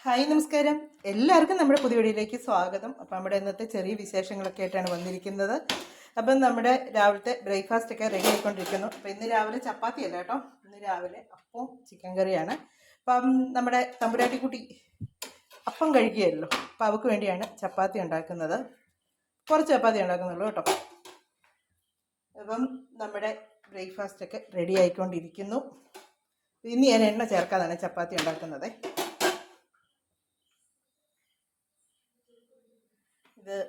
Hi നമസ്കാരം. എല്ലാവർക്കും നമ്മുടെ പുതിയ വീഡിയോയിലേക്ക് സ്വാഗതം. അപ്പം നമ്മുടെ ഇന്നത്തെ ചെറിയ വിശേഷങ്ങളൊക്കെ ആയിട്ടാണ് വന്നിരിക്കുന്നത്. അപ്പം നമ്മുടെ രാവിലത്തെ ബ്രേക്ക്ഫാസ്റ്റ് ഒക്കെ റെഡി ആയിക്കൊണ്ടിരിക്കുന്നു. അപ്പം ഇന്ന് രാവിലെ ചപ്പാത്തി അല്ല കേട്ടോ, ഇന്ന് രാവിലെ അപ്പവും ചിക്കൻ കറിയാണ്. അപ്പം നമ്മുടെ തമ്പുരാട്ടിക്കുട്ടി അപ്പം കഴിക്കുകയല്ലോ, അപ്പം അവൾക്ക് വേണ്ടിയാണ് ചപ്പാത്തി ഉണ്ടാക്കുന്നത്. കുറച്ച് ചപ്പാത്തി ഉണ്ടാക്കുന്നുള്ളൂ കേട്ടോ. അപ്പം നമ്മുടെ ബ്രേക്ക്ഫാസ്റ്റ് ഒക്കെ റെഡി ആയിക്കൊണ്ടിരിക്കുന്നു. ഇനി ഞാൻ എണ്ണ ചേർക്കാതാണ് ചപ്പാത്തി ഉണ്ടാക്കുന്നത്. ഇത്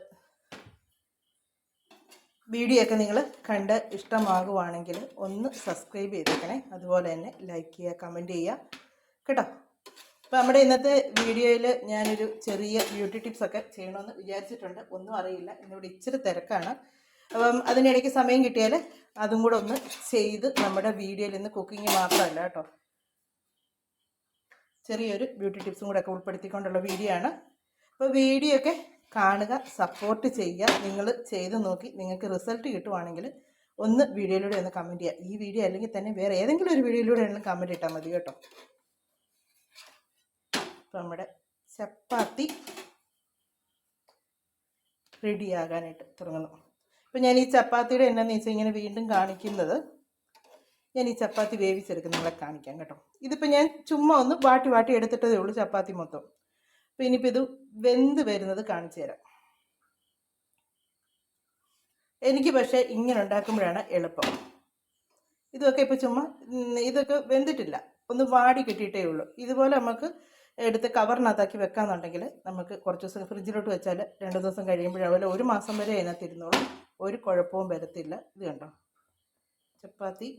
വീഡിയോ ഒക്കെ നിങ്ങൾ കണ്ട് ഇഷ്ടമാകുവാണെങ്കിൽ ഒന്ന് സബ്സ്ക്രൈബ് ചെയ്തേക്കണേ. അതുപോലെ തന്നെ ലൈക്ക് ചെയ്യുക, കമൻറ്റ് ചെയ്യുക കേട്ടോ. അപ്പോൾ നമ്മുടെ ഇന്നത്തെ വീഡിയോയിൽ ഞാനൊരു ചെറിയ ബ്യൂട്ടി ടിപ്സൊക്കെ ചെയ്യണമെന്ന് വിചാരിച്ചിട്ടുണ്ട്. ഒന്നും അറിയില്ല, ഇന്നിവിടെ ഇച്ചിരി തിരക്കാണ്. അപ്പം അതിനിടയ്ക്ക് സമയം കിട്ടിയാൽ അതും കൂടെ ഒന്ന് ചെയ്ത് നമ്മുടെ വീഡിയോയിൽ ഇന്ന് കുക്കിംഗ് മാത്രമല്ല കേട്ടോ, ചെറിയൊരു ബ്യൂട്ടി ടിപ്സും കൂടെ ഒക്കെ ഉൾപ്പെടുത്തിക്കൊണ്ടുള്ള വീഡിയോ ആണ്. അപ്പോൾ വീഡിയോ ഒക്കെ കാണുക, സപ്പോർട്ട് ചെയ്യുക. നിങ്ങൾ ചെയ്ത് നോക്കി നിങ്ങൾക്ക് റിസൾട്ട് കിട്ടുവാണെങ്കിൽ ഒന്ന് വീഡിയോയിലൂടെ ഒന്ന് കമൻറ്റ് ചെയ്യുക. ഈ വീഡിയോ അല്ലെങ്കിൽ തന്നെ വേറെ ഏതെങ്കിലും ഒരു വീഡിയോയിലൂടെ ആണെങ്കിലും കമൻറ്റ് ഇട്ടാൽ മതി കേട്ടോ. അപ്പോൾ നമ്മുടെ ചപ്പാത്തി റെഡിയാകാനായിട്ട് തുടങ്ങുന്നു. അപ്പോൾ ഞാൻ ഈ ചപ്പാത്തിയുടെ എന്നാന്ന് വെച്ചാൽ ഇങ്ങനെ വീണ്ടും കാണിക്കുന്നത്, ഞാൻ ഈ ചപ്പാത്തി വേവിച്ചെടുക്കുന്ന നിങ്ങളെ കാണിക്കാം കേട്ടോ. ഇതിപ്പോൾ ഞാൻ ചുമ്മാ ഒന്ന് വാട്ടി എടുത്തിട്ടതേ ഉള്ളൂ ചപ്പാത്തി മൊത്തം. അപ്പോൾ ഇനിയിപ്പോൾ ഇത് വെന്ത് വരുന്നത് കാണിച്ചു തരാം. എനിക്ക് പക്ഷേ ഇങ്ങനെ ഉണ്ടാക്കുമ്പോഴാണ് എളുപ്പം. ഇതൊക്കെ ഇപ്പോൾ ചുമ്മാ ഇതൊക്കെ വെന്തിട്ടില്ല, ഒന്ന് വാടി കിട്ടിയിട്ടേ ഉള്ളൂ. ഇതുപോലെ നമുക്ക് എടുത്ത് കവറിനകത്താക്കി വെക്കാമെന്നുണ്ടെങ്കിൽ നമുക്ക് കുറച്ച് ദിവസം ഫ്രിഡ്ജിലോട്ട് വെച്ചാൽ 2 ദിവസം കഴിയുമ്പോഴേ, അതുപോലെ 1 മാസം വരെ അതിനകത്ത് ഇരുന്നോളും, ഒരു കുഴപ്പവും വരത്തില്ല. ഇത് കണ്ടോ, ചപ്പാത്തി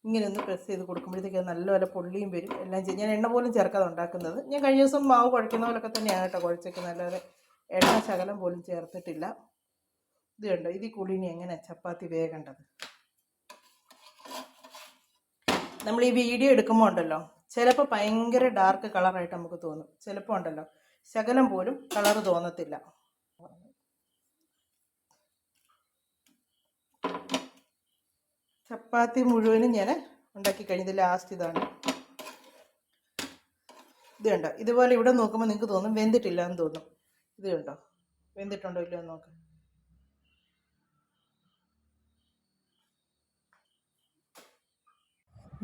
ഇങ്ങനെ ഒന്ന് പ്രസ് ചെയ്ത് കൊടുക്കുമ്പോഴത്തേക്ക് നല്ലപോലെ പൊള്ളിയും വരും, എല്ലാം ചെയ്യും. ഞാൻ എണ്ണ പോലും ചേർക്കാതെ ഉണ്ടാക്കുന്നത്. ഞാൻ കഴിഞ്ഞ ദിവസം മാവ് കുഴയ്ക്കുന്ന പോലൊക്കെ തന്നെയാണ് കേട്ടോ കുഴച്ചേക്കുന്നത്, അല്ലാതെ എണ്ണ ശകലം പോലും ചേർത്തിട്ടില്ല. ഇത് കണ്ടോ, ഇതിൽ കൂടി ഇനി എങ്ങനെ ചപ്പാത്തി വേകേണ്ടത്. നമ്മൾ ഈ വീഡിയോ എടുക്കുമ്പോൾ ഉണ്ടല്ലോ, ചിലപ്പോൾ ഭയങ്കര ഡാർക്ക് കളറായിട്ട് നമുക്ക് തോന്നും, ചിലപ്പോൾ ഉണ്ടല്ലോ ശകലം പോലും കളറ് തോന്നത്തില്ല. ചപ്പാത്തി മുഴുവനും ഞാൻ ഉണ്ടാക്കി കഴിഞ്ഞത് ലാസ്റ്റ് ഇതാണ്. ഇത് കണ്ടോ, ഇതുപോലെ ഇവിടെ നോക്കുമ്പോൾ നിങ്ങൾക്ക് തോന്നും വെന്തിട്ടില്ല എന്ന് തോന്നും. ഇത് കണ്ടോ, വെന്തിട്ടുണ്ടോ ഇല്ലയോ എന്ന് നോക്കാം.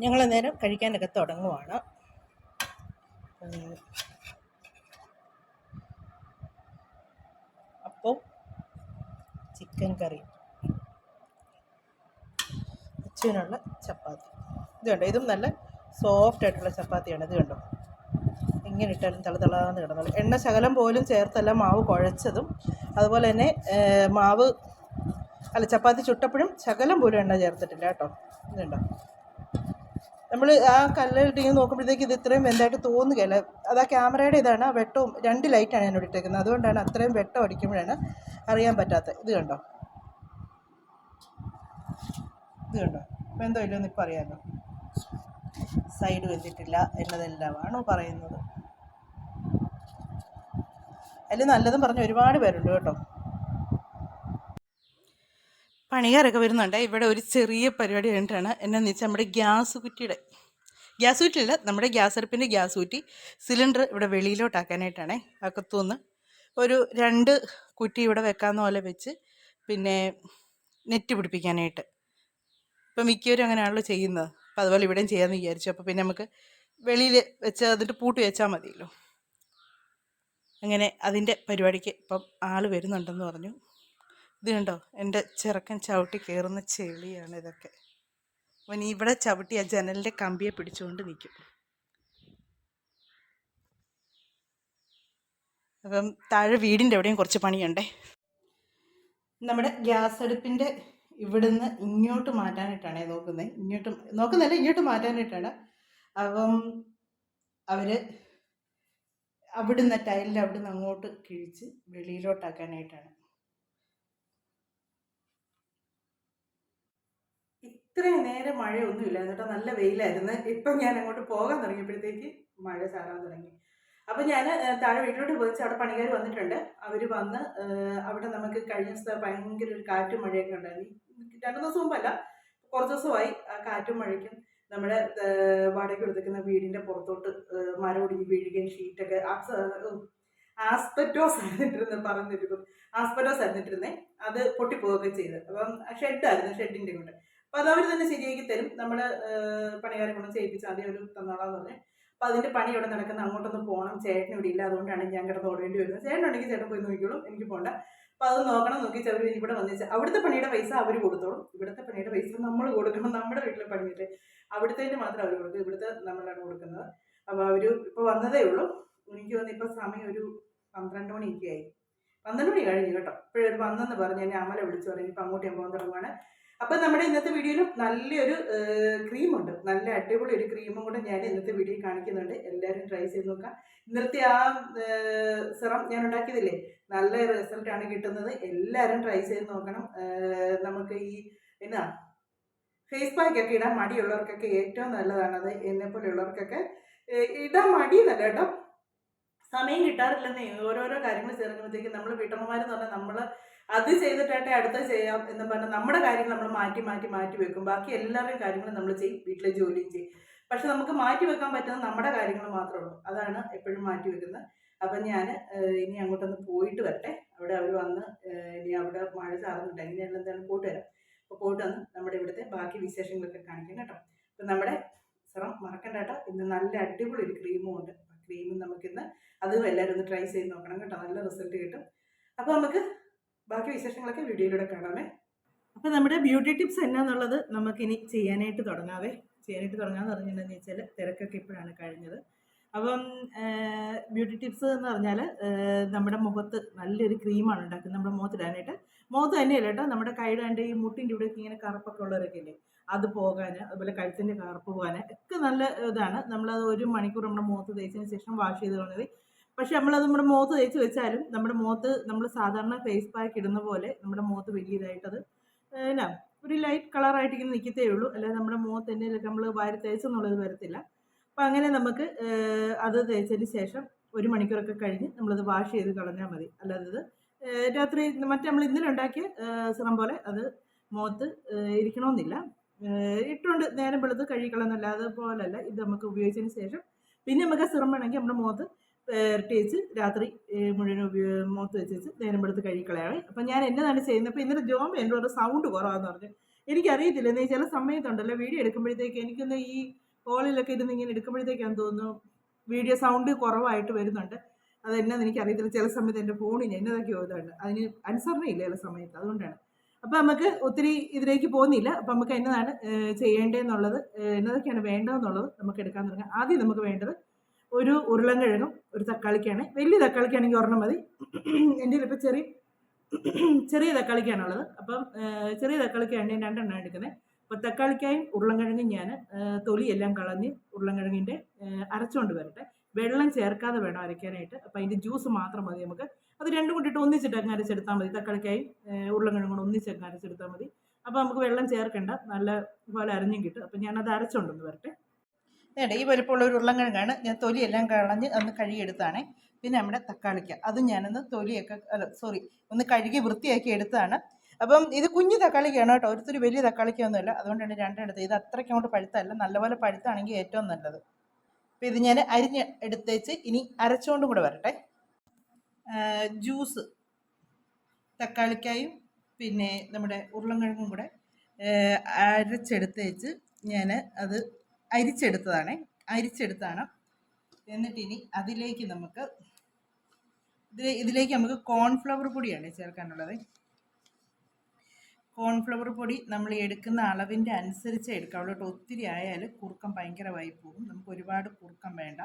ഞങ്ങൾ നേരം കഴിക്കാനൊക്കെ തുടങ്ങുവാണ്. അപ്പോൾ ചിക്കൻ കറി, അച്ഛനുള്ള ചപ്പാത്തി. ഇത് കണ്ടോ, ഇതും നല്ല സോഫ്റ്റ് ആയിട്ടുള്ള ചപ്പാത്തിയാണ്. ഇത് കണ്ടോ, ഇങ്ങനെ ഇട്ടാലും തളതളാന്ന് കിടന്നുള്ളൂ. എണ്ണ ശകലം പോലും ചേർത്തല്ല മാവ് കുഴച്ചതും, അതുപോലെ തന്നെ ചപ്പാത്തി ചുട്ടപ്പോഴും ശകലം പോലും എണ്ണ ചേർത്തിട്ടില്ല കേട്ടോ. ഇതുണ്ടോ, നമ്മൾ ആ കല്ലിട്ട് ഇങ്ങനെ നോക്കുമ്പോഴത്തേക്ക് ഇത് ഇത്രയും വെന്തായിട്ട് തോന്നുകയല്ല. അത് ആ ക്യാമറയുടെ ഇതാണ്, ആ വെട്ടവും 2 ലൈറ്റാണ് ഞാൻ ഇട്ടേക്കുന്നത്, അതുകൊണ്ടാണ് അത്രയും വെട്ടം അടിക്കുമ്പോഴാണ് അറിയാൻ പറ്റാത്തത്. ഇത് കണ്ടോ, ഇത് കണ്ടോ, വെന്തോ ഇല്ലെന്ന് ഇപ്പം അറിയാമല്ലോ. സൈഡ് വെന്തിട്ടില്ല എന്നതെല്ലാമാണോ പറയുന്നത്. അതിൽ നല്ലതും പറഞ്ഞ് ഒരുപാട് പേരുണ്ട് കേട്ടോ. പണിക്കാരൊക്കെ വരുന്നുണ്ട്. ഇവിടെ ഒരു ചെറിയ പരിപാടി കഴിഞ്ഞിട്ടാണ്. എന്നാന്ന് വെച്ചാൽ നമ്മുടെ ഗ്യാസ് കുറ്റിയില്ല, നമ്മുടെ ഗ്യാസ് അടുപ്പിൻ്റെ ഗ്യാസ് കുറ്റി സിലിണ്ടർ ഇവിടെ വെളിയിലോട്ടാക്കാനായിട്ടാണേ. അകത്തുനിന്ന് ഒരു 2 കുറ്റി ഇവിടെ വെക്കാവുന്ന പോലെ വെച്ച്, പിന്നെ നെറ്റ് പിടിപ്പിക്കാനായിട്ട്. ഇപ്പം മിക്കവരും അങ്ങനെയാണല്ലോ ചെയ്യുന്നത്. അപ്പം അതുപോലെ ഇവിടെയും ചെയ്യാമെന്ന് വിചാരിച്ചു. അപ്പോൾ പിന്നെ നമുക്ക് വെളിയിൽ വെച്ച് അതിട്ട് പൂട്ടി വെച്ചാൽ മതിയല്ലോ. അങ്ങനെ അതിൻ്റെ പരിപാടിക്ക് ഇപ്പം ആൾ വരുന്നുണ്ടെന്ന് പറഞ്ഞു. ഇത് കണ്ടോ, എൻ്റെ ചെറുക്കൻ ചവിട്ടി കയറുന്ന ചെളിയാണ് ഇതൊക്കെ. അവൻ ഇവിടെ ചവിട്ടി ആ ജനലിൻ്റെ കമ്പിയെ പിടിച്ചുകൊണ്ട് നിൽക്കും. അപ്പം താഴെ വീടിൻ്റെ എവിടെയും കുറച്ച് പണിയുണ്ടേ. നമ്മുടെ ഗ്യാസ് അടുപ്പിൻ്റെ ഇവിടുന്ന് ഇങ്ങോട്ട് മാറ്റാനായിട്ടാണ് നോക്കുന്നത്. ഇങ്ങോട്ട് മാറ്റാനായിട്ടാണ്. അപ്പം അവർ അവിടുന്ന് ടൈലിൻ്റെ അവിടുന്ന് അങ്ങോട്ട് കിഴിച്ച് വെളിയിലോട്ടാക്കാനായിട്ടാണ്. ഇത്രയും നേരം മഴയൊന്നുമില്ല കേട്ടോ, നല്ല വെയിലായിരുന്നു. ഇപ്പം ഞാൻ അങ്ങോട്ട് പോകാൻ തുടങ്ങിയപ്പോഴത്തേക്ക് മഴ ചാറാൻ തുടങ്ങി. അപ്പം ഞാൻ താഴെ വീട്ടിലോട്ട് പോയിച്ച് അവിടെ പണിക്കാർ വന്നിട്ടുണ്ട്. അവർ വന്ന് അവിടെ നമുക്ക് കഴിഞ്ഞ ദിവസം ഭയങ്കര ഒരു കാറ്റും മഴയൊക്കെ ഉണ്ടായിരുന്നു. 2 ദിവസം മുമ്പല്ല, കുറച്ച് ദിവസമായി ആ കാറ്റും മഴയ്ക്കും നമ്മുടെ വാടക കൊടുത്തിരിക്കുന്ന വീടിൻ്റെ പുറത്തോട്ട് മരം ഒടിഞ്ഞ് വീഴുകയും ഷീറ്റൊക്കെ ആസ്പെറ്റോസ് പറഞ്ഞിരിക്കും ആസ്പെറ്റോസ് ആയിരുന്നിട്ടിരുന്നേ, അത് പൊട്ടിപ്പോവുകയൊക്കെ ചെയ്ത്. അപ്പം ഷെഡായിരുന്നു, ഷെഡിൻ്റെ കൊണ്ട്. അപ്പോൾ അത് അവർ തന്നെ ശരിയാക്കി തരും. നമ്മൾ പണിക്കാരെ കൊണ്ട് ചെയ്യിപ്പിച്ച് ആദ്യം ഒരു തന്നോളാന്ന് പറഞ്ഞ്. അപ്പോൾ അതിൻ്റെ പണി ഇവിടെ നടക്കുന്ന, അങ്ങോട്ടൊന്ന് പോകണം, ചേട്ടൻ ഇവിടെ ഇല്ല, അതുകൊണ്ടാണ് ഞാൻ കിടന്ന് ഓടേണ്ടി വരുന്നത്. ചേട്ടനുണ്ടെങ്കിൽ ചേട്ടൻ പോയി നോക്കിക്കോളും, എനിക്ക് പോകണ്ട. അപ്പോൾ അത് നോക്കണം, നോക്കിച്ച് അവർ ഇവിടെ വന്നിച്ച് അവിടുത്തെ പണിയുടെ പൈസ അവർ കൊടുത്തോളും, ഇവിടുത്തെ പണിയുടെ പൈസ നമ്മൾ കൊടുക്കണം. നമ്മുടെ വീട്ടിലെ പണിയില്ലേ, അവിടുത്തേൻ്റെ മാത്രം അവർ കൊടുക്കും, ഇവിടുത്തെ നമ്മളാണ് കൊടുക്കുന്നത്. അപ്പോൾ അവർ ഇപ്പോൾ വന്നതേ ഉള്ളൂ. എനിക്ക് തോന്നുന്നു ഇപ്പോൾ സമയം ഒരു 12 മണിയൊക്കെ ആയി. 12 മണി കഴിഞ്ഞു കേട്ടോ. ഇപ്പോഴൊരു വന്നെന്ന് പറഞ്ഞ് എന്നെ അമല വിളിച്ചു പറഞ്ഞു ഇപ്പം അങ്ങോട്ട് ഞാൻ പോകാൻ തുടങ്ങുവാണ്. അപ്പം നമ്മുടെ ഇന്നത്തെ വീഡിയോയിലും നല്ലൊരു ക്രീമുണ്ട്, നല്ല അടിപൊളി ഒരു ക്രീമും കൂടെ ഞാൻ ഇന്നത്തെ വീഡിയോയിൽ കാണിക്കുന്നുണ്ട്. എല്ലാവരും ട്രൈ ചെയ്ത് നോക്കാം. ഇന്നത്തെ ആ സിറം ഞാൻ ഉണ്ടാക്കിയതില്ലേ, നല്ല റിസൾട്ടാണ് കിട്ടുന്നത്. എല്ലാവരും ട്രൈ ചെയ്ത് നോക്കണം. നമുക്ക് ഈ എന്നാ ഫേസ് പാക്കൊക്കെ ഇടാൻ മടിയുള്ളവർക്കൊക്കെ ഏറ്റവും നല്ലതാണത്. എന്നെപ്പോലെയുള്ളവർക്കൊക്കെ ഇടാൻ മടിയെന്നല്ല കേട്ടോ, സമയം കിട്ടാറില്ലെന്നേ. ഓരോരോ കാര്യങ്ങൾ ചേർക്കുമ്പോഴത്തേക്കും നമ്മൾ വീട്ടമ്മമാരെന്ന് പറഞ്ഞാൽ നമ്മൾ അത് ചെയ്തിട്ടാട്ടെ അടുത്ത ചെയ്യാം എന്ന് പറഞ്ഞാൽ നമ്മുടെ കാര്യങ്ങൾ നമ്മൾ മാറ്റി വെക്കും. ബാക്കി എല്ലാവരുടെയും കാര്യങ്ങൾ നമ്മൾ ചെയ്യും, വീട്ടിലെ ജോലിയും ചെയ്യും. പക്ഷെ നമുക്ക് മാറ്റി വെക്കാൻ പറ്റുന്നത് നമ്മുടെ കാര്യങ്ങൾ മാത്രമേ ഉള്ളൂ. അതാണ് എപ്പോഴും മാറ്റി വെക്കുന്നത്. അപ്പം ഞാൻ ഇനി അങ്ങോട്ടൊന്ന് പോയിട്ട് വരട്ടെ. അവിടെ അവർ വന്ന് ഇനി അവിടെ മഴ ചാറുന്നുണ്ട്, എങ്ങനെയാണെങ്കിലും എന്തായാലും പോയിട്ട് വരാം. അപ്പോൾ പോയിട്ട് വന്ന് നമ്മുടെ ഇവിടുത്തെ ബാക്കി വിശേഷങ്ങളൊക്കെ കാണിക്കാം കേട്ടോ. അപ്പം നമ്മുടെ സിറം മറക്കണ്ട കേട്ടോ. ഇന്ന് നല്ല അടിപൊളി ഒരു ക്രീമും ഉണ്ട്. ക്രീമും നമുക്കിന്ന് അതും എല്ലാവരും ഒന്ന് ട്രൈ ചെയ്ത് നോക്കണം കേട്ടോ, നല്ല റിസൾട്ട് കിട്ടും. അപ്പോൾ നമുക്ക് ബാക്കി വിശേഷങ്ങളൊക്കെ വീഡിയോയിലൂടെ കാണാമേ. അപ്പോൾ നമ്മുടെ ബ്യൂട്ടി ടിപ്സ് എന്നാന്നുള്ളത് നമുക്കിനി ചെയ്യാനായിട്ട് തുടങ്ങാമെന്ന് പറഞ്ഞിട്ടുണ്ടെന്ന് വെച്ചാൽ തിരക്കൊക്കെ ഇപ്പോഴാണ് കഴിഞ്ഞത്. അപ്പം ബ്യൂട്ടി ടിപ്സ് എന്ന് പറഞ്ഞാൽ നമ്മുടെ മുഖത്ത് നല്ലൊരു ക്രീമാണ് ഉണ്ടാക്കുന്നത് നമ്മുടെ മുഖത്തിടാനായിട്ട്. മുഖത്ത് തന്നെയല്ല കേട്ടോ, നമ്മുടെ കൈയിടാണ്ട് ഈ മുട്ടിൻ്റെ ഇവിടെയൊക്കെ ഇങ്ങനെ കറുപ്പൊക്കെ ഉള്ളവരൊക്കെ ഇല്ലേ, അത് പോകാൻ, അതുപോലെ കഴുത്തിൻ്റെ കറുപ്പ് പോകാൻ ഒക്കെ നല്ല ഇതാണ്. നമ്മളത് 1 മണിക്കൂർ നമ്മുടെ മുഖത്ത് തേച്ചതിന് ശേഷം വാഷ് ചെയ്ത് കളഞ്ഞത്. പക്ഷെ നമ്മളത് നമ്മുടെ മുഖത്ത് തേച്ച് വെച്ചാലും നമ്മുടെ മുഖത്ത് നമ്മൾ സാധാരണ ഫേസ് പാക്ക് ഇടുന്ന പോലെ നമ്മുടെ മുഖത്ത് വലിയതായിട്ടത് എന്നാ ഒരു ലൈറ്റ് കളറായിട്ട് ഇങ്ങനെ നിൽക്കത്തേ ഉള്ളൂ. അല്ലാതെ നമ്മുടെ മുഖത്ത് എന്തെങ്കിലുമൊക്കെ നമ്മൾ വാരി തേച്ചെന്നുള്ളത് വരത്തില്ല. അപ്പം അങ്ങനെ നമുക്ക് അത് തേച്ചതിന് ശേഷം 1 മണിക്കൂറൊക്കെ കഴിഞ്ഞ് നമ്മളത് വാഷ് ചെയ്ത് കളഞ്ഞാൽ മതി. അല്ലാതെ ഇത് രാത്രി മറ്റേ നമ്മൾ ഇന്നലെ ഉണ്ടാക്കിയ സിറം പോലെ അത് മുഖത്ത് ഇരിക്കണമെന്നില്ല. ഇട്ടുകൊണ്ട് നേരം വെളുത്ത് കഴുകിക്കളന്നല്ല, അതുപോലല്ല. ഇത് നമുക്ക് ഉപയോഗിച്ചതിന് ശേഷം പിന്നെ നമുക്ക് സിറം വേണമെങ്കിൽ നമ്മുടെ മുഖത്ത് തേച്ച് രാത്രി മുഴുവൻ മുഖത്ത് വെച്ച് നേരം വെളുത്ത് കഴുകിക്കളയാണ്. അപ്പം ഞാൻ എന്നതാണ് ചെയ്യുന്നത്. അപ്പോൾ ഇന്നലെ ജോമ എന്നോട് സൗണ്ട് കുറവാന്ന് പറഞ്ഞു. എനിക്കറിയത്തില്ല, എന്നാൽ ചില സമയത്തുണ്ടല്ലോ വീഡിയോ എടുക്കുമ്പോഴത്തേക്ക് എനിക്കൊന്ന് ഈ ഹോളിലൊക്കെ ഇരുന്ന് ഇങ്ങനെ എടുക്കുമ്പോഴത്തേക്കാന്ന് തോന്നുന്നു വീഡിയോ സൗണ്ട് കുറവായിട്ട് വരുന്നുണ്ട്. അതെന്നാന്ന് എനിക്കറിയത്തില്ല. ചില സമയത്ത് എൻ്റെ ഫോണിന് എന്നതൊക്കെയോ ഇതുണ്ട്, അതിന് അനുസരണയില്ല ചില സമയത്ത്, അതുകൊണ്ടാണ്. അപ്പോൾ നമുക്ക് ഒത്തിരി ഇതിലേക്ക് പോകുന്നില്ല. അപ്പം നമുക്ക് എന്നതാണ് ചെയ്യേണ്ടതെന്നുള്ളത്, എന്നതൊക്കെയാണ് വേണ്ടതെന്നുള്ളത് നമുക്ക് എടുക്കാൻ തുടങ്ങാം. ആദ്യം നമുക്ക് വേണ്ടത് ഒരു ഉരുളൻകിഴങ്ങും ഒരു തക്കാളിക്കാണ്. വലിയ തക്കാളിക്കാണെങ്കിൽ ഒരെണ്ണം മതി. എൻ്റെ ഇപ്പോൾ ചെറിയ തക്കാളിക്കാണുള്ളത്. അപ്പം ചെറിയ തക്കാളിക്കാണ് ഞാൻ 2 എണ്ണം എടുക്കുന്നത്. അപ്പോൾ തക്കാളിക്കായും ഉരുളൻകിഴങ്ങും ഞാൻ തൊലിയെല്ലാം കളഞ്ഞ് ഉരുളൻകിഴങ്ങിൻ്റെ അരച്ചുകൊണ്ട് വരട്ടെ. വെള്ളം ചേർക്കാതെ വേണം അരയ്ക്കാനായിട്ട്. അപ്പോൾ അതിൻ്റെ ജ്യൂസ് മാത്രം മതി നമുക്ക്. അത് രണ്ടും കൂടിയിട്ട് ഒന്നിച്ചിട്ട് അങ്ങ് അരച്ചെടുത്താൽ മതി. തക്കാളിക്കായും ഉരുളൻകിഴങ്ങും കൂടെ ഒന്നിച്ചങ്ങ് അരച്ചെടുത്താൽ മതി. അപ്പോൾ നമുക്ക് വെള്ളം ചേർക്കേണ്ട, നല്ല പോലെ അരഞ്ഞും കിട്ടും. അപ്പം ഞാനത് അരച്ചുകൊണ്ടൊന്ന് വരട്ടെ. ഈ വലുപ്പമുള്ള ഒരു ഉരുളൻകിഴങ്ങാണ്. ഞാൻ തൊലിയെല്ലാം കളഞ്ഞ് ഒന്ന് കഴുകിയെടുത്താണ്. പിന്നെ നമ്മുടെ തക്കാളിക്ക അതും ഞാനൊന്ന് ഒന്ന് കഴുകി വൃത്തിയാക്കി എടുത്തതാണ്. അപ്പം ഇത് കുഞ്ഞു തക്കാളിക്കാണ് കേട്ടോ, ഒരിത്തിരി വലിയ തക്കാളിക്കൊന്നുമില്ല. അതുകൊണ്ടാണ് 2 എടുത്തത്. ഇത് അത്രയ്ക്ക് അങ്ങോട്ട് പഴുത്തല്ല, നല്ലപോലെ പഴുത്താണെങ്കിൽ ഏറ്റവും നല്ലത്. അപ്പോൾ ഇത് ഞാൻ അരിഞ്ഞ് എടുത്തേച്ച് ഇനി അരച്ചുകൊണ്ടും കൂടെ വരട്ടെ. ജ്യൂസ് തക്കാളിക്കായും പിന്നെ നമ്മുടെ ഉരുളൻകിഴങ്ങും കൂടെ അരച്ചെടുത്തേച്ച് ഞാൻ അത് അരിച്ചെടുത്താണ്. എന്നിട്ടിനി അതിലേക്ക് നമുക്ക് കോൺഫ്ലവർ പൊടിയാണ് ചേർക്കാനുള്ളത്. കോൺഫ്ലവർ പൊടി നമ്മൾ എടുക്കുന്ന അളവിൻ്റെ അനുസരിച്ച് എടുക്കാവുള്ളൂ കേട്ടോ. ഒത്തിരി ആയാൽ കുറുക്കം ഭയങ്കരമായി പോകും. നമുക്ക് ഒരുപാട് കുറുക്കം വേണ്ട.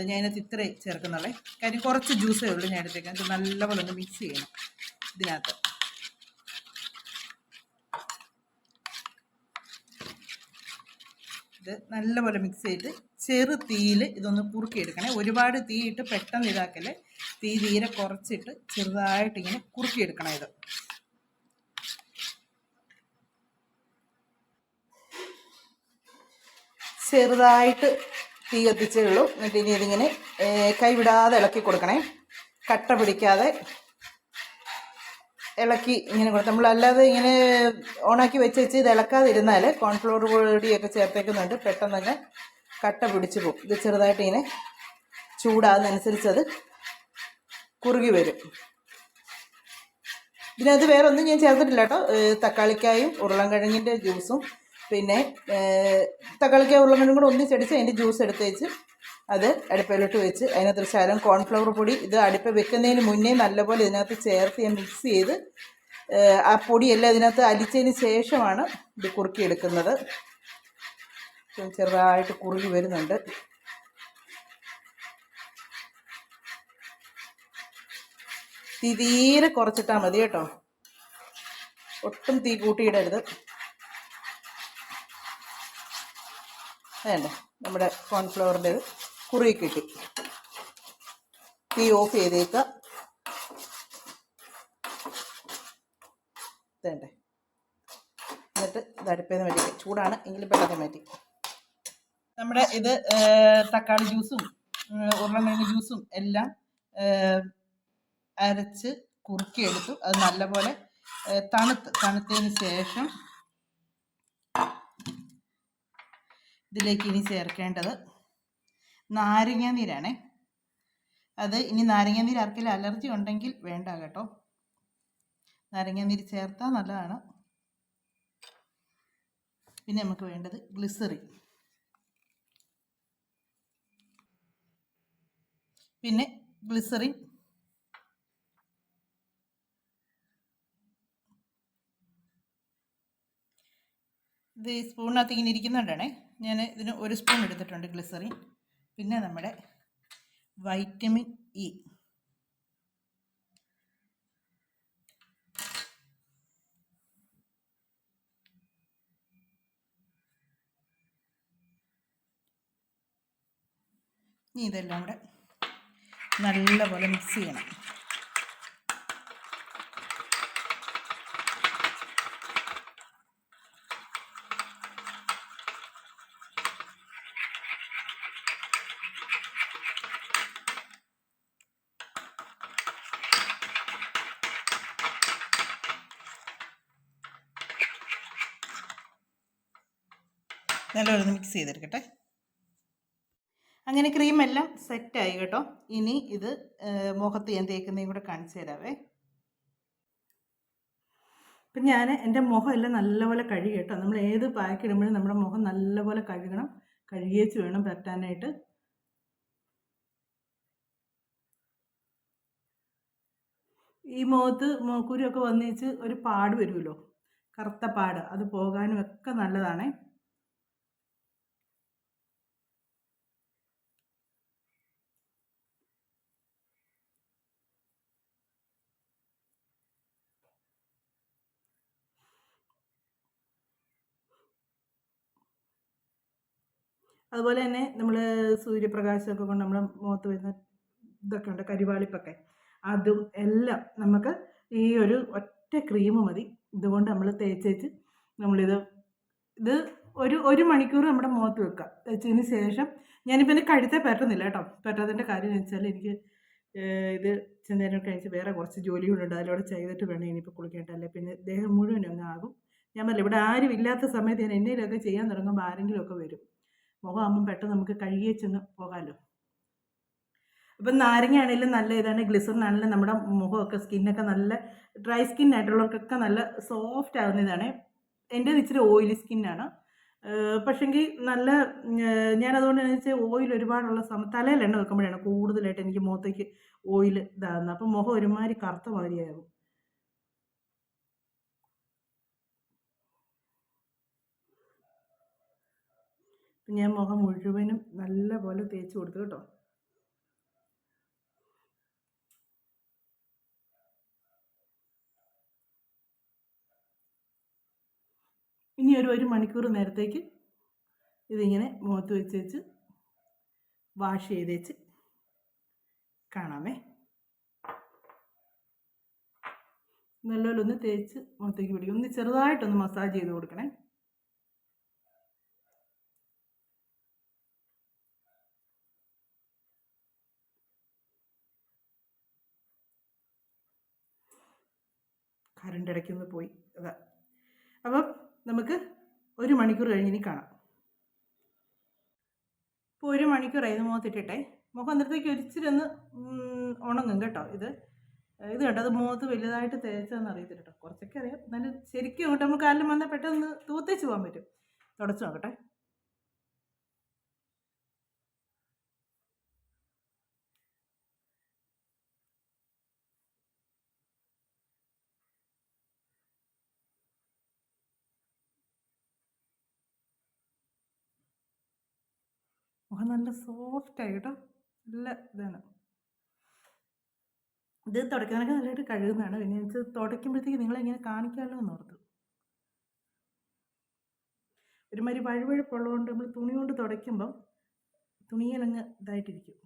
ഞാനത് ഇത്രേ ചേർക്കുന്നുള്ളേ. കാര്യം കുറച്ച് ജ്യൂസേ ഉള്ളൂ ഞാൻ എടുത്തേക്കാം. ഇത് നല്ലപോലെ ഒന്ന് മിക്സ് ചെയ്യണം ഇതിനകത്ത്. ഇത് നല്ലപോലെ മിക്സ് ചെയ്ത് ചെറു തീയിൽ ഇതൊന്ന് കുറുക്കിയെടുക്കണേ. ഒരുപാട് തീ ഇട്ട് പെട്ടെന്ന് ഇതാക്കല്ലേ. തീ തീരെ കുറച്ചിട്ട് ചെറുതായിട്ടിങ്ങനെ കുറുക്കിയെടുക്കണം. ഇത് ചെറുതായിട്ട് തീ കത്തിച്ചേ ഉള്ളൂ. എന്നിട്ട് ഇനി ഇതിങ്ങനെ കൈവിടാതെ ഇളക്കി കൊടുക്കണേ, കട്ട പിടിക്കാതെ ഇളക്കി ഇങ്ങനെ കൊടുത്ത് നമ്മളല്ലാതെ ഇങ്ങനെ ഓണാക്കി വെച്ച് ഇത് ഇളക്കാതിരുന്നാൽ കോൺഫ്ലവർ പൊടിയൊക്കെ ചേർത്തേക്കുന്നുണ്ട്, പെട്ടെന്ന് കട്ട പിടിച്ച് പോകും. ഇത് ചെറുതായിട്ട് ഇങ്ങനെ ചൂടാകുന്നതനുസരിച്ച് അത് കുറുകി വരും. ഇതിനകത്ത് വേറെ ഒന്നും ഞാൻ ചേർത്തിട്ടില്ല കേട്ടോ. തക്കാളിക്കായും ഉരുളൻകിഴങ്ങിൻ്റെ ജ്യൂസും പിന്നെ തക്കാളിക്കായും ഉരുളൻകിഴങ്ങും കൂടെ ഒന്നിച്ചടിച്ച് അതിൻ്റെ ജ്യൂസ് എടുത്ത് വെച്ച് അത് അടുപ്പിലോട്ട് വെച്ച് അതിനകത്ത് ശകലം കോൺഫ്ലവർ പൊടി ഇത് അടുപ്പ് വെക്കുന്നതിന് മുന്നേ നല്ലപോലെ ഇതിനകത്ത് ചേർത്ത് ഞാൻ മിക്സ് ചെയ്ത് ആ പൊടിയെല്ലാം ഇതിനകത്ത് അലിച്ചതിന് ശേഷമാണ് ഇത് കുറുക്കിയെടുക്കുന്നത്. ചെറുതായിട്ട് കുറുകി വരുന്നുണ്ട്. തീരെ കുറച്ചിട്ടാൽ മതി കേട്ടോ, ഒട്ടും തീ കൂട്ടിയിടരുത്. വേണ്ട, നമ്മുടെ കോൺഫ്ലവറിൻ്റെ കുറുകി കിട്ടി. തീ ഓഫ് ചെയ്തേക്കുക. വേണ്ടേ, എന്നിട്ട് ഇത് അടുപ്പിൽ നിന്ന് മാറ്റി, ചൂടാണ് എങ്കിലും പെട്ടെന്ന് മാറ്റി. നമ്മുടെ ഇത് തക്കാളി ജ്യൂസും ഉരുളക്കിഴങ്ങ് ജ്യൂസും എല്ലാം അരച്ച് കുറുക്കിയെടുത്തു. അത് നല്ലപോലെ തണുത്തതിന് ശേഷം ഇതിലേക്ക് ഇനി ചേർക്കേണ്ടത് നാരങ്ങ നീരാണേ. അത് ഇനി നാരങ്ങ നീര് ആർക്കെങ്കിലും അലർജി ഉണ്ടെങ്കിൽ വേണ്ട കേട്ടോ, നാരങ്ങ നീര് ചേർത്താൽ നല്ലതാണ്. പിന്നെ നമുക്ക് വേണ്ടത് ഗ്ലിസറിൻ, പിന്നെ ഗ്ലിസറിൻ ഇത് സ്പൂണിനകത്ത് ഇങ്ങനെ ഇരിക്കുന്നുണ്ടാണേ, ഞാൻ ഇതിന് 1 സ്പൂൺ എടുത്തിട്ടുണ്ട് ഗ്ലിസറിൻ. പിന്നെ നമ്മുടെ വൈറ്റമിൻ ഇ, ഇനി ഇതെല്ലാം കൂടെ നല്ലപോലെ മിക്സ് ചെയ്യണം. നല്ലപോലെ മിക്സ് ചെയ്തെടുക്കട്ടെ. അങ്ങനെ ക്രീമെല്ലാം സെറ്റായി കേട്ടോ. ഇനി ഇത് മുഖത്ത് ഞാൻ തേക്കുന്നതും കൂടെ കാണിച്ചു തരാവേ. ഇപ്പം ഞാൻ എൻ്റെ മുഖമെല്ലാം നല്ലപോലെ കഴുകി കേട്ടോ. നമ്മൾ ഏത് പാക്ക് ഇടുമ്പോഴും നമ്മുടെ മുഖം നല്ലപോലെ കഴുകണം, കഴുകിയേച്ച് വേണം പരട്ടാനായിട്ട്. ഈ മുഖത്ത് മോക്കുരിയൊക്കെ വന്നേച്ച് ഒരു പാട് വരുമല്ലോ, കറുത്ത പാട്, അത് പോകാനും ഒക്കെ നല്ലതാണേ. അതുപോലെ തന്നെ നമ്മൾ സൂര്യപ്രകാശമൊക്കെ കൊണ്ട് നമ്മുടെ മുഖത്ത് വരുന്ന ഇതൊക്കെ ഉണ്ട്, കരിവാളിപ്പൊക്കെ, അതും എല്ലാം നമുക്ക് ഈ ഒരു ഒറ്റ ക്രീം മതി. ഇതുകൊണ്ട് നമ്മൾ തേച്ചേച്ച് നമ്മളിത് ഒരു മണിക്കൂർ നമ്മുടെ മുഖത്ത് വെക്കുക. വെച്ചതിന് ശേഷം ഞാനിപ്പോൾ എൻ്റെ കഴുത്തെ പറ്റുന്നില്ല കേട്ടോ. പറ്റാത്തതിൻ്റെ കാര്യം എന്ന് വെച്ചാൽ എനിക്ക് ഇത് ചെന്നേരം കഴിച്ച് വേറെ കുറച്ച് ജോലികളുണ്ട്, അതിലൂടെ ചെയ്തിട്ട് വേണം ഇനിയിപ്പോൾ കുളിക്കേണ്ടല്ലേ. പിന്നെ ദേഹം മുഴുവൻ അങ്ങ് ആകും. ഞാൻ പറഞ്ഞില്ല, ഇവിടെ ആരും ഇല്ലാത്ത സമയത്ത് ഞാൻ എന്തെങ്കിലുമൊക്കെ ചെയ്യാൻ തുടങ്ങുമ്പോൾ ആരെങ്കിലുമൊക്കെ വരും. മുഖമാകുമ്പം പെട്ടെന്ന് നമുക്ക് കഴുകിയേ ചെന്ന് പോകാമല്ലോ. അപ്പം നാരങ്ങയാണെങ്കിലും നല്ല ഇതാണ്, ഗ്ലിസറിനാണെങ്കിലും നമ്മുടെ മുഖമൊക്കെ സ്കിന്നൊക്കെ നല്ല ഡ്രൈ സ്കിന്നായിട്ടുള്ളവർക്കൊക്കെ നല്ല സോഫ്റ്റ് ആകുന്ന ഇതാണ്. എൻ്റെ ഇച്ചിരി ഓയിലി സ്കിന്നാണ്, പക്ഷെങ്കിൽ നല്ല ഞാനതുകൊണ്ട് എന്ന് വെച്ചാൽ ഓയിൽ ഒരുപാടുള്ള തലയിൽ എണ്ണ വെക്കുമ്പോഴാണ് കൂടുതലായിട്ട് എനിക്ക് മുഖത്തേക്ക് ഓയിൽ ഇതാകുന്നത്. അപ്പം മുഖം ഒരുമാതിരി കറുത്ത മാതിരിയാകും. ഞാൻ മുഖം മുഴുവനും നല്ല പോലെ തേച്ച് കൊടുത്തു കേട്ടോ. ഇനി ഒരു മണിക്കൂർ നേരത്തേക്ക് ഇതിങ്ങനെ മുഖത്ത് വെച്ച് വാഷ് ചെയ്തേച്ച് കാണാമേ. നല്ലപോലെ ഒന്ന് തേച്ച് മുഖത്തേക്ക് പിടിക്കും. ഒന്ന് ചെറുതായിട്ടൊന്ന് മസാജ് ചെയ്ത് കൊടുക്കണേ. കറണ്ട് ഇടയ്ക്കൊന്ന് പോയി അതാ. അപ്പം നമുക്ക് 1 മണിക്കൂർ കഴിഞ്ഞ് ഇനി കാണാം. ഇപ്പോൾ 1 മണിക്കൂറായി ഇത് മുഖത്തിട്ടിട്ടെ. മുഖം അന്നേരത്തേക്ക് ഒരിച്ചിരി ഒന്ന് ഉണങ്ങും കേട്ടോ. ഇത് കേട്ടോ, അത് മുഖത്ത് വലുതായിട്ട് തേച്ചതെന്ന് അറിയത്തില്ല കേട്ടോ. കുറച്ചൊക്കെ അറിയാം, എന്നാലും ശരിക്കും അങ്ങോട്ട് നമുക്ക് കാലിലും വന്നാൽ പെട്ടെന്ന് തൂത്തേച്ച് പോകാൻ പറ്റും. തുടച്ച് നോക്കട്ടെ. മുഖം നല്ല സോഫ്റ്റായി കേട്ടോ, നല്ല ഇതാണ്. ഇത് തുടയ്ക്കാനൊക്കെ നല്ലതായിട്ട് കഴുകുന്നതാണ്. പിന്നെ എനിക്ക് തുടയ്ക്കുമ്പോഴത്തേക്ക് നിങ്ങളെങ്ങനെ കാണിക്കാമല്ലോ എന്ന് ഓർത്തു. ഒരുമാതിരി വഴുവഴുപ്പുള്ളതുകൊണ്ട് നമ്മൾ തുണി കൊണ്ട് തുടയ്ക്കുമ്പം തുണിയിലങ്ങ് ഇതായിട്ടിരിക്കും.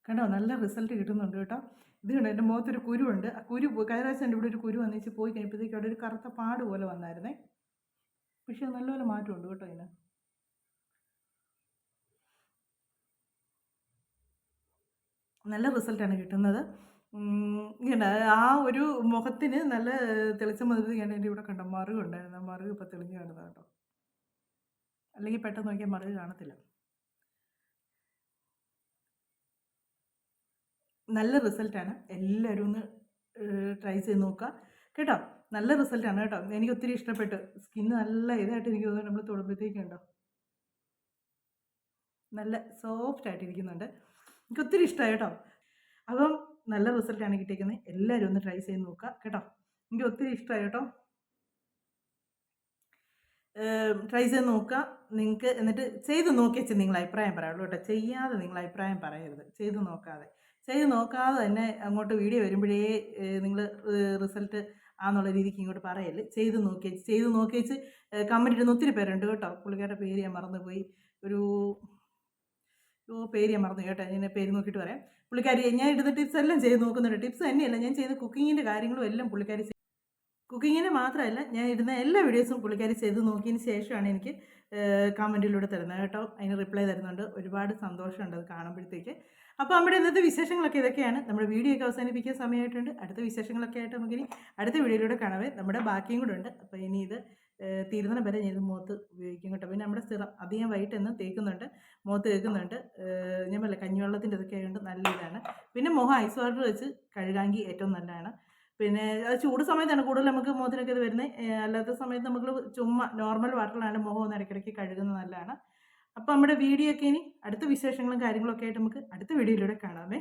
കണ്ടോ, നല്ല റിസൾട്ട് കിട്ടുന്നുണ്ട് കേട്ടോ. ഇത് കണ്ടോ, എൻ്റെ മുഖത്തൊരു കുരുവുണ്ട്. ആ കുരു കഴിഞ്ഞ പ്രാവശ്യം എൻ്റെ ഇവിടെ ഒരു കുരു വന്നിച്ച് പോയി കഴിയുമ്പോഴത്തേക്കും അവിടെ ഒരു കറുത്ത പാട് പോലെ വന്നായിരുന്നേ. പക്ഷേ നല്ലപോലെ മാറ്റമുണ്ട് കേട്ടോ ഇതിന്. നല്ല റിസൾട്ടാണ് കിട്ടുന്നത്. ഇങ്ങനെ ആ ഒരു മുഖത്തിന് നല്ല തെളിച്ചം വന്നത്. ഞാൻ എൻ്റെ ഇവിടെ കണ്ടോ മറുക് ഉണ്ടായിരുന്നു, ആ മറുക് ഇപ്പോൾ തെളിഞ്ഞ് കാണുന്നത് കേട്ടോ. അല്ലെങ്കിൽ പെട്ടെന്ന് നോക്കിയാൽ മറുക് കാണത്തില്ല. നല്ല റിസൾട്ടാണ്. എല്ലാവരും ഒന്ന് ട്രൈ ചെയ്ത് നോക്കുക കേട്ടോ. നല്ല റിസൾട്ടാണ് കേട്ടോ. എനിക്ക് ഒത്തിരി ഇഷ്ടപ്പെട്ടു. സ്കിന്ന് നല്ല ഇതായിട്ട് എനിക്ക് തോന്നുന്നു. നമ്മൾ തൊടുമ്പോഴത്തേക്കുണ്ടോ നല്ല സോഫ്റ്റ് ആയിട്ടിരിക്കുന്നുണ്ട്. എനിക്ക് ഒത്തിരി ഇഷ്ടമായി കേട്ടോ. അപ്പം നല്ല റിസൾട്ടാണ് കിട്ടിയിരിക്കുന്നത്. എല്ലാവരും ഒന്ന് ട്രൈ ചെയ്ത് നോക്കുക കേട്ടോ. എനിക്ക് ഒത്തിരി ഇഷ്ടമായി കേട്ടോ. ട്രൈ ചെയ്ത് നോക്കുക നിങ്ങൾക്ക്. എന്നിട്ട് ചെയ്ത് നോക്കിയേച്ച് നിങ്ങൾ അഭിപ്രായം പറയുള്ളൂ കേട്ടോ. ചെയ്യാതെ നിങ്ങൾ അഭിപ്രായം പറയരുത്. ചെയ്ത് നോക്കാതെ തന്നെ അങ്ങോട്ട് വീഡിയോ വരുമ്പോഴേ നിങ്ങൾ റിസൾട്ട് ആന്നുള്ള രീതിക്ക് ഇങ്ങോട്ട് പറയല്ലേ. ചെയ്ത് നോക്കിയേച്ച് കമൻറ്റ് ഇടുന്ന ഒത്തിരി പേരുണ്ട് കേട്ടോ. പുള്ളിക്കാരുടെ പേര് ഞാൻ മറന്നുപോയി. പേര് ഞാൻ മറന്നു കേട്ടോ. ഞാൻ പേര് നോക്കിയിട്ട് പറയാം. പുള്ളിക്കാരി ഞാൻ ഇടുന്ന ടിപ്സ് എല്ലാം ചെയ്ത് നോക്കുന്നുണ്ട്. ടിപ്സ് തന്നെയല്ല, ഞാൻ ചെയ്ത കുക്കിങ്ങിൻ്റെ കാര്യങ്ങളും എല്ലാം പുള്ളിക്കാരി കുക്കിങ്ങിന് മാത്രമല്ല, ഞാൻ ഇടുന്ന എല്ലാ വീഡിയോസും പുള്ളിക്കാരി ചെയ്ത് നോക്കിയതിന് ശേഷമാണ് എനിക്ക് കമൻറ്റിലൂടെ തരുന്നത് കേട്ടോ. അതിന് റിപ്ലൈ തരുന്നുണ്ട്. ഒരുപാട് സന്തോഷമുണ്ട് അത് കാണുമ്പോഴത്തേക്ക്. അപ്പോൾ നമ്മുടെ ഇന്നത്തെ വിശേഷങ്ങളൊക്കെ ഇതൊക്കെയാണ്. നമ്മുടെ വീഡിയോ ഒക്കെ അവസാനിപ്പിക്കാൻ സമയമായിട്ടുണ്ട്. അടുത്ത വിശേഷങ്ങളൊക്കെ ആയിട്ട് നമുക്കിനി അടുത്ത വീഡിയോയിലൂടെ കാണാവേ. നമ്മുടെ ബാക്കിയും കൂടെ ഉണ്ട്. അപ്പോൾ ഇനി ഇത് തീരുന്ന വരെ ഞാൻ ഇത് മുഖത്ത് ഉപയോഗിക്കും കേട്ടോ. പിന്നെ നമ്മുടെ സിറം അത് ഞാൻ വൈകിട്ടെന്ന് തേക്കുന്നുണ്ട്, മുഖത്ത് തേക്കുന്നുണ്ട്. ഞാൻ പറയില്ല, കഞ്ഞിവെള്ളത്തിൻ്റെ ഇതൊക്കെ ആയതുകൊണ്ട് നല്ല ഇതാണ്. പിന്നെ മുഖം ഐസ് വാട്ടർ വെച്ച് കഴുകാമെങ്കിൽ ഏറ്റവും നല്ലതാണ്. പിന്നെ അത് ചൂട് സമയത്താണ് കൂടുതൽ നമുക്ക് മുഖത്തിനൊക്കെ ഇത് വരുന്നത്. അല്ലാത്ത സമയത്ത് നമുക്ക് ചുമ്മാ നോർമൽ വാട്ടറിലാണ് മുഖം ഒന്ന് ഇടയ്ക്കിടയ്ക്ക് കഴുകുന്നത് നല്ലതാണ്. അപ്പോൾ നമ്മുടെ വീഡിയോ ഒക്കെ ഇനി അടുത്ത വിശേഷങ്ങളും കാര്യങ്ങളൊക്കെ ആയിട്ട് നമുക്ക് അടുത്ത വീഡിയോയിലൂടെ കാണാമേ.